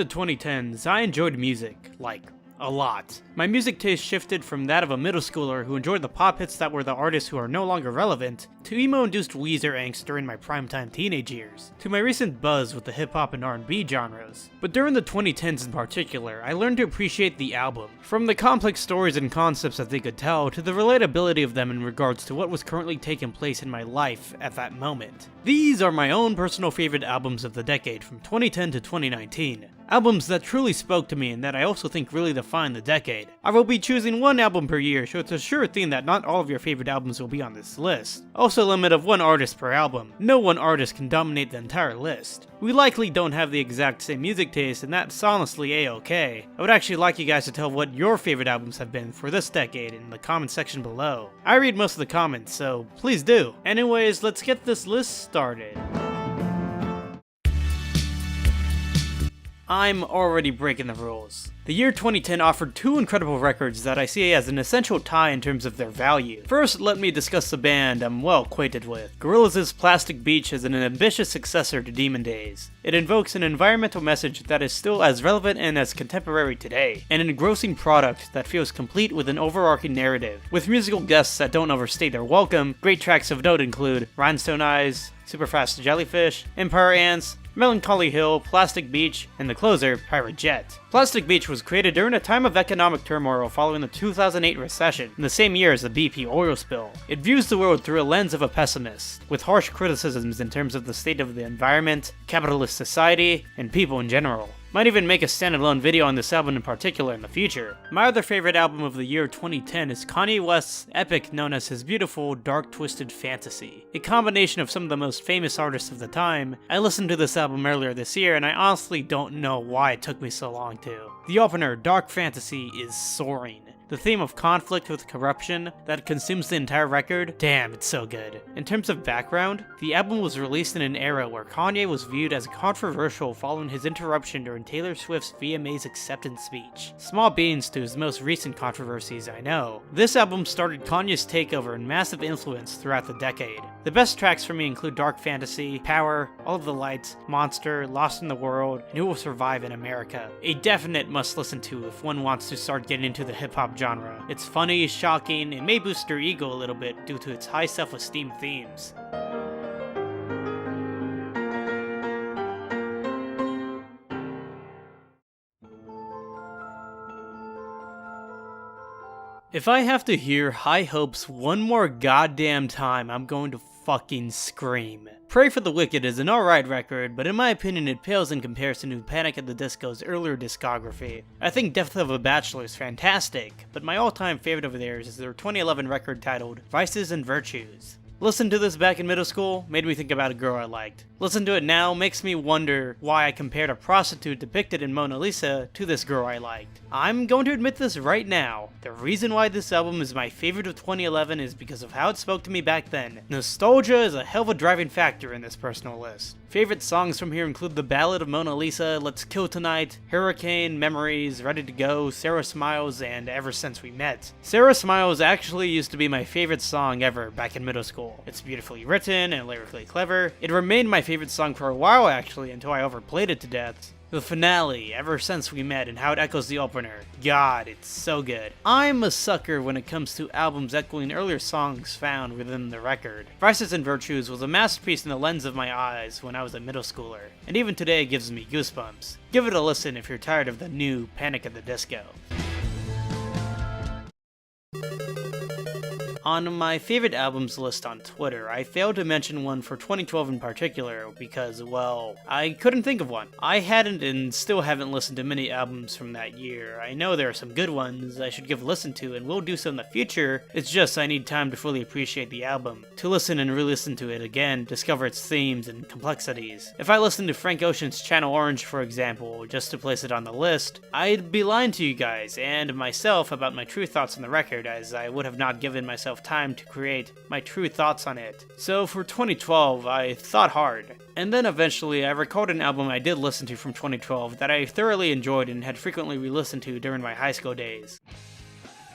the 2010s, I enjoyed music, like, a lot. My music taste shifted from that of a middle schooler who enjoyed the pop hits that were the artists who are no longer relevant, to emo-induced Weezer angst during my primetime teenage years, to my recent buzz with the hip-hop and R&B genres. But during the 2010s in particular, I learned to appreciate the album, from the complex stories and concepts that they could tell, to the relatability of them in regards to what was currently taking place in my life at that moment. These are my own personal favorite albums of the decade from 2010 to 2019. Albums that truly spoke to me and that I also think really define the decade. I will be choosing one album per year, so it's a sure thing that not all of your favorite albums will be on this list. Also a limit of one artist per album. No one artist can dominate the entire list. We likely don't have the exact same music taste, and that's honestly a-okay. I would actually like you guys to tell what your favorite albums have been for this decade in the comment section below. I read most of the comments, so please do. Anyways, let's get this list started. I'm already breaking the rules. The year 2010 offered two incredible records that I see as an essential tie in terms of their value. First, let me discuss the band I'm well acquainted with. Gorillaz' Plastic Beach is an ambitious successor to Demon Days. It invokes an environmental message that is still as relevant and as contemporary today, and an engrossing product that feels complete with an overarching narrative. With musical guests that don't overstay their welcome, great tracks of note include Rhinestone Eyes, Superfast Jellyfish, Empire Ants, Melancholy Hill, Plastic Beach, and the closer, Pirate Jet. Plastic Beach was created during a time of economic turmoil following the 2008 recession, in the same year as the BP oil spill. It views the world through a lens of a pessimist, with harsh criticisms in terms of the state of the environment, capitalist society, and people in general. Might even make a standalone video on this album in particular in the future. My other favorite album of the year 2010 is Kanye West's epic known as his beautiful, dark twisted fantasy. A combination of some of the most famous artists of the time. I listened to this album earlier this year and I honestly don't know why it took me so long to. The opener, Dark Fantasy, is soaring. The theme of conflict with corruption that consumes the entire record, damn, it's so good. In terms of background, the album was released in an era where Kanye was viewed as controversial following his interruption during Taylor Swift's VMA's acceptance speech. Small beans to his most recent controversies, I know. This album started Kanye's takeover and massive influence throughout the decade. The best tracks for me include Dark Fantasy, Power, All of the Lights, Monster, Lost in the World, and Who Will Survive in America. A definite must listen to if one wants to start getting into the hip-hop genre. It's funny, shocking, and may boost your ego a little bit due to its high self-esteem themes. If I have to hear High Hopes one more goddamn time, I'm going to fucking scream. Pray for the Wicked is an alright record, but in my opinion it pales in comparison to Panic at the Disco's earlier discography. I think Death of a Bachelor is fantastic, but my all-time favorite of theirs is their 2011 record titled Vices and Virtues. Listen to this back in middle school, made me think about a girl I liked. Listen to it now makes me wonder why I compared a prostitute depicted in Mona Lisa to this girl I liked. I'm going to admit this right now. The reason why this album is my favorite of 2011 is because of how it spoke to me back then. Nostalgia is a hell of a driving factor in this personal list. Favorite songs from here include The Ballad of Mona Lisa, Let's Kill Tonight, Hurricane, Memories, Ready to Go, Sarah Smiles, and Ever Since We Met. Sarah Smiles actually used to be my favorite song ever back in middle school. It's beautifully written and lyrically clever. It remained my favorite song for a while actually until I overplayed it to death. The finale, Ever Since We Met, and how it echoes the opener. God, it's so good. I'm a sucker when it comes to albums echoing earlier songs found within the record. Vices and Virtues was a masterpiece in the lens of my eyes when I was a middle schooler, and even today it gives me goosebumps. Give it a listen if you're tired of the new Panic at the Disco. On my favorite albums list on Twitter, I failed to mention one for 2012 in particular because, well, I couldn't think of one. I hadn't and still haven't listened to many albums from that year. I know there are some good ones I should give a listen to and will do so in the future, it's just I need time to fully appreciate the album, to listen and re-listen to it again, discover its themes and complexities. If I listened to Frank Ocean's Channel Orange, for example, just to place it on the list, I'd be lying to you guys and myself about my true thoughts on the record, as I would have not given myself time to create my true thoughts on it. So for 2012, I thought hard. And then eventually I recalled an album I did listen to from 2012 that I thoroughly enjoyed and had frequently re-listened to during my high school days.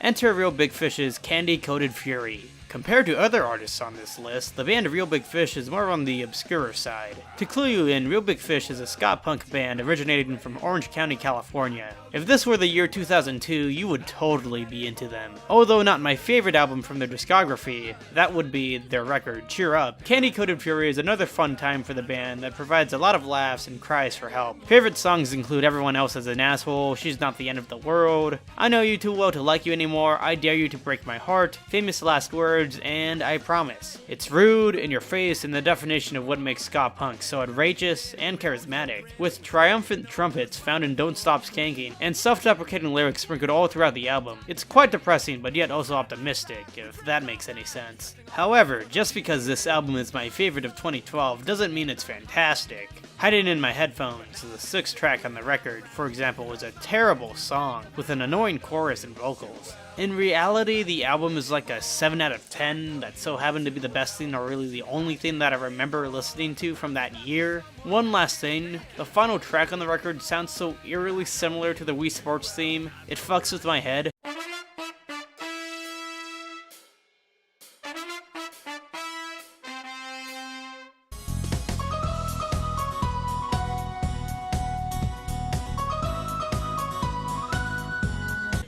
Enter Real Big Fish's Candy Coated Fury. Compared to other artists on this list, the band Real Big Fish is more on the obscure side. To clue you in, Real Big Fish is a ska punk band originating from Orange County, California. If this were the year 2002, you would totally be into them. Although not my favorite album from their discography, that would be their record, Cheer Up. Candy Coated Fury is another fun time for the band that provides a lot of laughs and cries for help. Favorite songs include Everyone Else is an Asshole, She's Not the End of the World, I Know You Too Well to Like You Anymore, I Dare You to Break My Heart, Famous Last Words, and I Promise. It's rude, in your face, and the definition of what makes ska punk so outrageous and charismatic, with triumphant trumpets found in Don't Stop Skanking, and self-deprecating lyrics sprinkled all throughout the album. It's quite depressing, but yet also optimistic, if that makes any sense. However, just because this album is my favorite of 2012 doesn't mean it's fantastic. Hiding in My Headphones, the 6th track on the record, for example, is a terrible song with an annoying chorus and vocals. In reality, the album is like a 7 out of 10 that so happened to be the best thing or really the only thing that I remember listening to from that year. One last thing, the final track on the record sounds so eerily similar to the Wii Sports theme, it fucks with my head.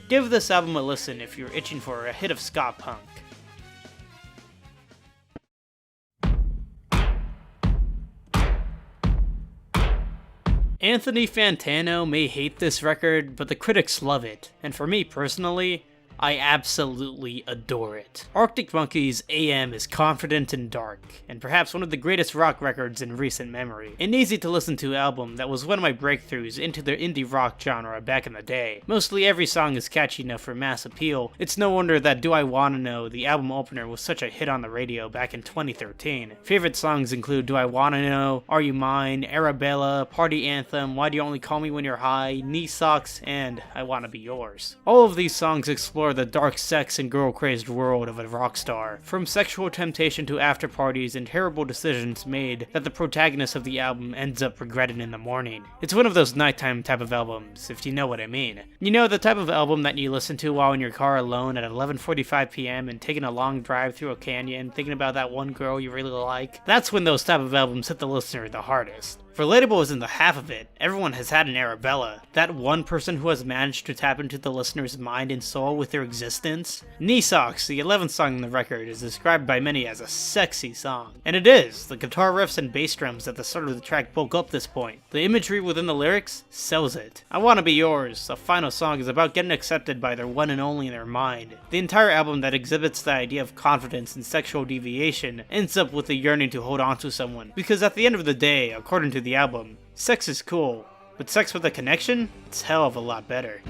Give this album a listen if you're itching for a hit of ska punk. Anthony Fantano may hate this record, but the critics love it, and for me personally, I absolutely adore it. Arctic Monkeys' AM is confident and dark, and perhaps one of the greatest rock records in recent memory. An easy-to-listen-to album that was one of my breakthroughs into the indie rock genre back in the day. Mostly every song is catchy enough for mass appeal. It's no wonder that Do I Wanna Know, the album opener, was such a hit on the radio back in 2013. Favorite songs include Do I Wanna Know, Are You Mine, Arabella, Party Anthem, Why Do You Only Call Me When You're High, Knee Socks, and I Wanna Be Yours. All of these songs explore the dark sex and girl-crazed world of a rock star, from sexual temptation to after parties and terrible decisions made that the protagonist of the album ends up regretting in the morning. It's one of those nighttime type of albums, if you know what I mean. You know, the type of album that you listen to while in your car alone at 11:45 p.m. and taking a long drive through a canyon, thinking about that one girl you really like. That's when those type of albums hit the listener the hardest. Relatable isn't the half of it. Everyone has had an Arabella. That one person who has managed to tap into the listener's mind and soul with their existence. Knee Socks, the 11th song on the record, is described by many as a sexy song. And it is. The guitar riffs and bass drums at the start of the track bulk up this point. The imagery within the lyrics sells it. I Wanna Be Yours, the final song, is about getting accepted by their one and only in their mind. The entire album that exhibits the idea of confidence and sexual deviation ends up with the yearning to hold on to someone. Because at the end of the day, according to the album, sex is cool, but sex with a connection? It's hell of a lot better.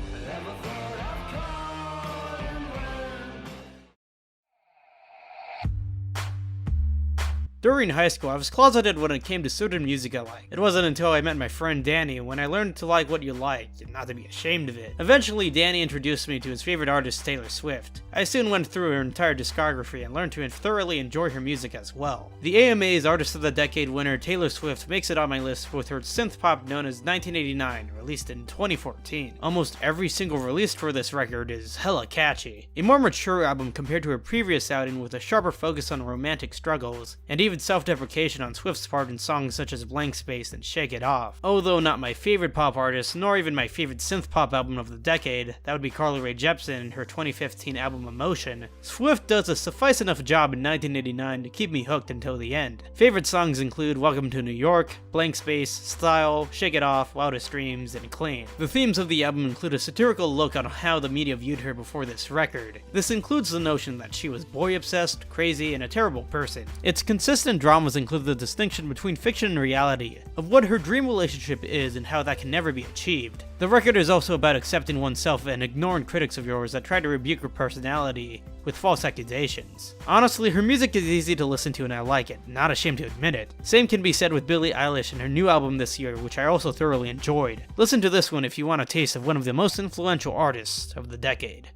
During high school, I was closeted when it came to certain music I liked. It wasn't until I met my friend Danny when I learned to like what you like, and not to be ashamed of it. Eventually, Danny introduced me to his favorite artist, Taylor Swift. I soon went through her entire discography and learned to thoroughly enjoy her music as well. The AMA's Artist of the Decade winner, Taylor Swift, makes it on my list with her synth pop known as 1989, released in 2014. Almost every single released for this record is hella catchy. A more mature album compared to her previous outing with a sharper focus on romantic struggles, and even self-deprecation on Swift's part in songs such as Blank Space and Shake It Off. Although not my favorite pop artist, nor even my favorite synth pop album of the decade, that would be Carly Rae Jepsen and her 2015 album Emotion, Swift does a suffice enough job in 1989 to keep me hooked until the end. Favorite songs include Welcome to New York, Blank Space, Style, Shake It Off, Wildest Dreams, and Clean. The themes of the album include a satirical look on how the media viewed her before this record. This includes the notion that she was boy-obsessed, crazy, and a terrible person. Its consistent dramas include the distinction between fiction and reality, of what her dream relationship is and how that can never be achieved. The record is also about accepting oneself and ignoring critics of yours that try to rebuke her personality with false accusations. Honestly, her music is easy to listen to and I like it, not ashamed to admit it. Same can be said with Billie Eilish and her new album this year, which I also thoroughly enjoyed. Listen to this one if you want a taste of one of the most influential artists of the decade.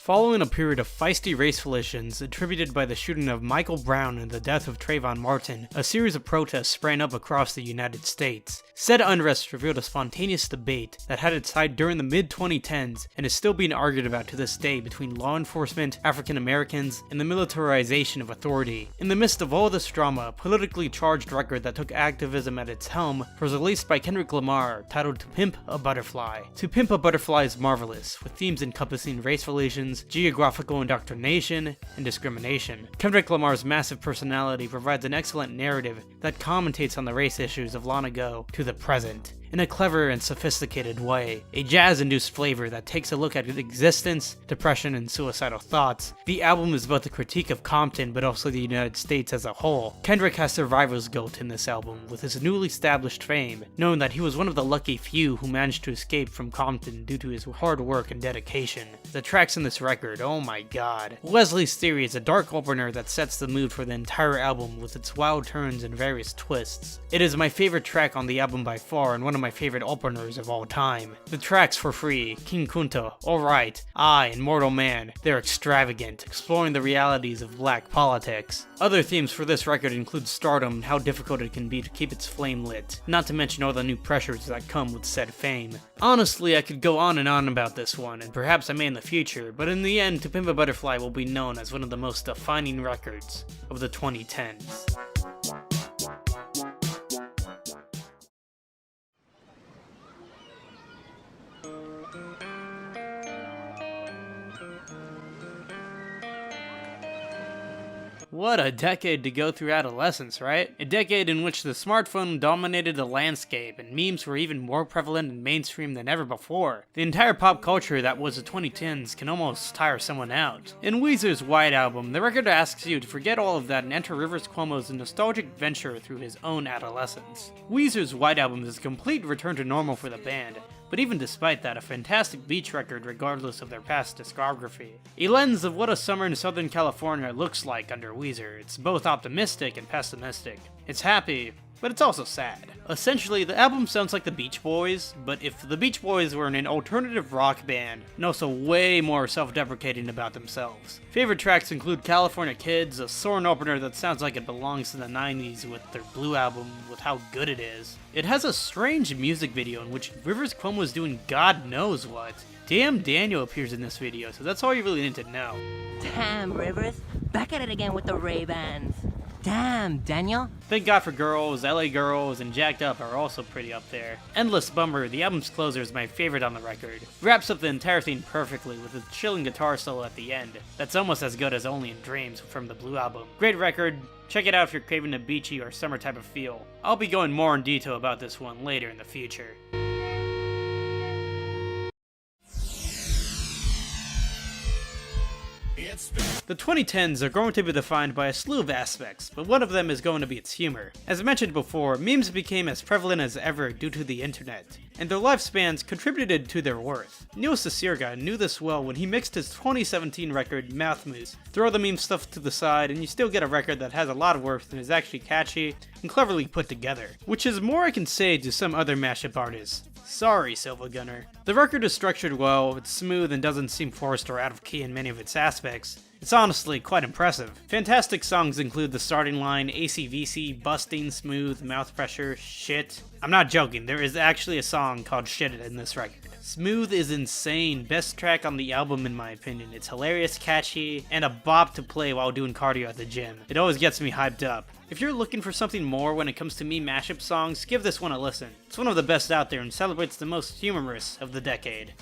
Following a period of feisty race relations attributed by the shooting of Michael Brown and the death of Trayvon Martin, a series of protests sprang up across the United States. Said unrest revealed a spontaneous debate that had its height during the mid-2010s and is still being argued about to this day between law enforcement, African Americans, and the militarization of authority. In the midst of all this drama, a politically charged record that took activism at its helm was released by Kendrick Lamar, titled To Pimp a Butterfly. To Pimp a Butterfly is marvelous, with themes encompassing race relations, geographical indoctrination, and discrimination. Kendrick Lamar's massive personality provides an excellent narrative that commentates on the race issues of long ago to the present, in a clever and sophisticated way. A jazz-induced flavor that takes a look at existence, depression, and suicidal thoughts. The album is both a critique of Compton, but also the United States as a whole. Kendrick has survivor's guilt in this album, with his newly established fame, knowing that he was one of the lucky few who managed to escape from Compton due to his hard work and dedication. The tracks in this record, oh my god. Wesley's Theory is a dark opener that sets the mood for the entire album with its wild turns and various twists. It is my favorite track on the album by far, and one of my favorite openers of all time. The tracks for free, King Kunta, Alright, I, and Mortal Man, they're extravagant, exploring the realities of black politics. Other themes for this record include stardom and how difficult it can be to keep its flame lit, not to mention all the new pressures that come with said fame. Honestly, I could go on and on about this one, and perhaps I may in the future, but in the end, To Pimp a Butterfly will be known as one of the most defining records of the 2010s. What a decade to go through adolescence, right? A decade in which the smartphone dominated the landscape and memes were even more prevalent and mainstream than ever before. The entire pop culture that was the 2010s can almost tire someone out. In Weezer's White Album, the record asks you to forget all of that and enter Rivers Cuomo's nostalgic venture through his own adolescence. Weezer's White Album is a complete return to normal for the band, but even despite that, a fantastic beach record regardless of their past discography. A lens of what a summer in Southern California looks like under Weezer. It's both optimistic and pessimistic. It's happy, but it's also sad. Essentially, the album sounds like the Beach Boys, but if the Beach Boys were in an alternative rock band, and also way more self-deprecating about themselves. Favorite tracks include California Kids, a soaring opener that sounds like it belongs in the 90s with their Blue Album, with how good it is. It has a strange music video in which Rivers Cuomo is doing God knows what. Damn Daniel appears in this video, so that's all you really need to know. Damn Rivers, back at it again with the Ray-Bans. Damn, Daniel. Thank God for Girls, LA Girls, and Jacked Up are also pretty up there. Endless Bummer, the album's closer, is my favorite on the record. Wraps up the entire thing perfectly with a chilling guitar solo at the end. That's almost as good as Only in Dreams from the Blue Album. Great record. Check it out if you're craving a beachy or summer type of feel. I'll be going more in detail about this one later in the future. The 2010s are going to be defined by a slew of aspects, but one of them is going to be its humor. As I mentioned before, memes became as prevalent as ever due to the internet, and their lifespans contributed to their worth. Cicierega knew this well when he mixed his 2017 record, Mouth Moose. Throw the meme stuff to the side and you still get a record that has a lot of worth and is actually catchy and cleverly put together, which is more I can say to some other mashup artists. Sorry, Silva Gunner. The record is structured well, it's smooth and doesn't seem forced or out of key in many of its aspects. It's honestly quite impressive. Fantastic songs include the starting line, ACVC, Busting, Smooth, Mouth Pressure, Shit. I'm not joking, there is actually a song called Shit in this record. Smooth is insane, best track on the album in my opinion. It's hilarious, catchy, and a bop to play while doing cardio at the gym. It always gets me hyped up. If you're looking for something more when it comes to meme mashup songs, give this one a listen. It's one of the best out there and celebrates the most humorous of the decade.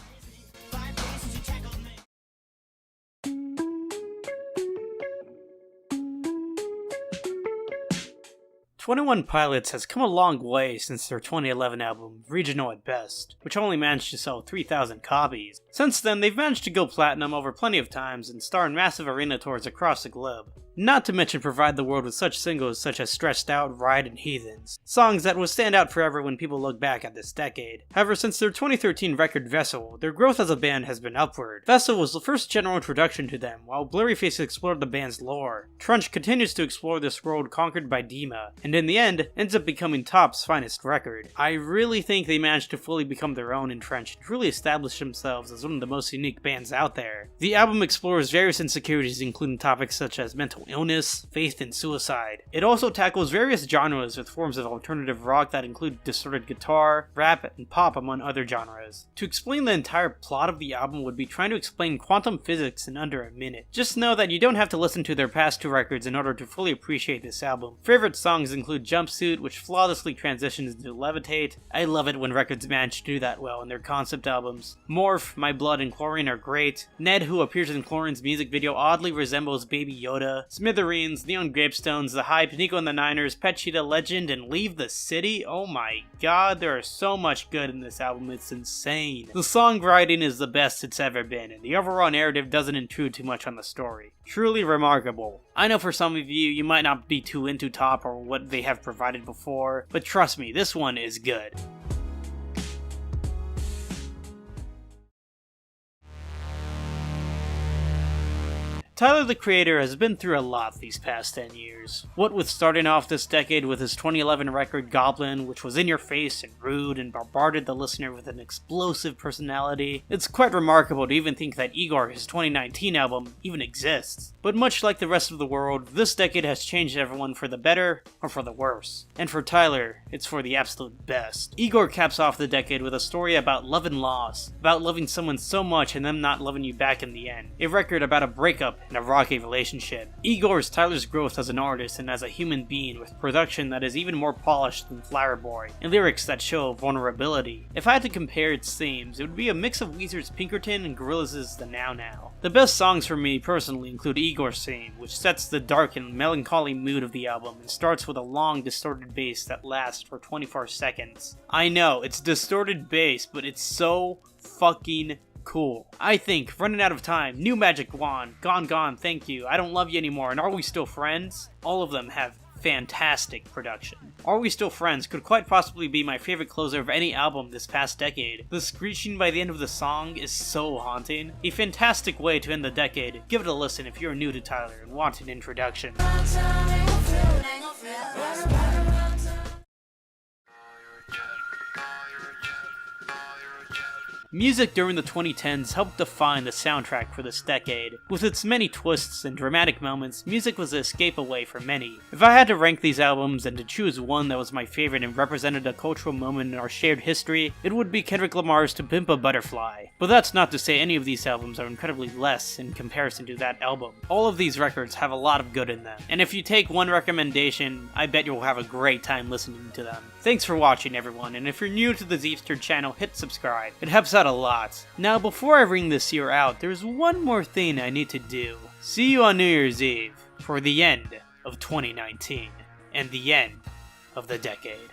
21 Pilots has come a long way since their 2011 album, Regional at Best, which only managed to sell 3,000 copies. Since then, they've managed to go platinum over plenty of times and star in massive arena tours across the globe. Not to mention provide the world with such singles such as Stressed Out, Ride, and Heathens, songs that will stand out forever when people look back at this decade. However, since their 2013 record Vessel, their growth as a band has been upward. Vessel was the first general introduction to them, while Blurryface explored the band's lore. Trunch continues to explore this world conquered by Dima, and and in the end, ends up becoming Top's finest record. I really think they managed to fully become their own in Trench and truly establish themselves as one of the most unique bands out there. The album explores various insecurities, including topics such as mental illness, faith, and suicide. It also tackles various genres with forms of alternative rock that include distorted guitar, rap, and pop, among other genres. To explain the entire plot of the album would be trying to explain quantum physics in under a minute. Just know that you don't have to listen to their past two records in order to fully appreciate this album. Favorite songs include Jumpsuit, which flawlessly transitions into Levitate. I love it when records manage to do that well in their concept albums. Morph, My Blood, and Chlorine are great. Ned, who appears in Chlorine's music video, oddly resembles Baby Yoda. Smithereens, Neon Grapestones, The Hype, Nico and the Niners, Pet Cheetah, Legend, and Leave the City. Oh my god, there is so much good in this album, it's insane. The songwriting is the best it's ever been, and the overall narrative doesn't intrude too much on the story. Truly remarkable. I know for some of you might not be too into Top or what they have provided before, but trust me, this one is good. Tyler, the Creator, has been through a lot these past 10 years. What with starting off this decade with his 2011 record Goblin, which was in your face and rude and bombarded the listener with an explosive personality, it's quite remarkable to even think that Igor, his 2019 album, even exists. But much like the rest of the world, this decade has changed everyone for the better or for the worse. And for Tyler, it's for the absolute best. Igor caps off the decade with a story about love and loss, about loving someone so much and them not loving you back in the end. A record about a breakup and a rocky relationship. IGOR'S Tyler's growth as an artist and as a human being, with production that is even more polished than Flower Boy, and lyrics that show vulnerability. If I had to compare its themes, it would be a mix of Weezer's Pinkerton and Gorillaz' The Now Now. The best songs for me personally include Igor's theme, which sets the dark and melancholy mood of the album and starts with a long distorted bass that lasts for 24 seconds. I know, it's distorted bass, but it's so fucking cool. I think Running Out of Time, New Magic Wand, Gone Gone, Thank You, I Don't Love You Anymore, and Are We Still Friends? All of them have fantastic production. Are We Still Friends could quite possibly be my favorite closer of any album this past decade. The screeching by the end of the song is so haunting. A fantastic way to end the decade. Give it a listen if you're new to Tyler and want an introduction. Music during the 2010s helped define the soundtrack for this decade. With its many twists and dramatic moments, music was an escape away for many. If I had to rank these albums and to choose one that was my favorite and represented a cultural moment in our shared history, it would be Kendrick Lamar's To Pimp a Butterfly. But that's not to say any of these albums are incredibly less in comparison to that album. All of these records have a lot of good in them, and if you take one recommendation, I bet you'll have a great time listening to them. Thanks for watching, everyone, and if you're new to the Zeepster channel, hit subscribe. It helps out a lot. Now, before I ring this year out, there's one more thing I need to do. See you on New Year's Eve for the end of 2019 and the end of the decade.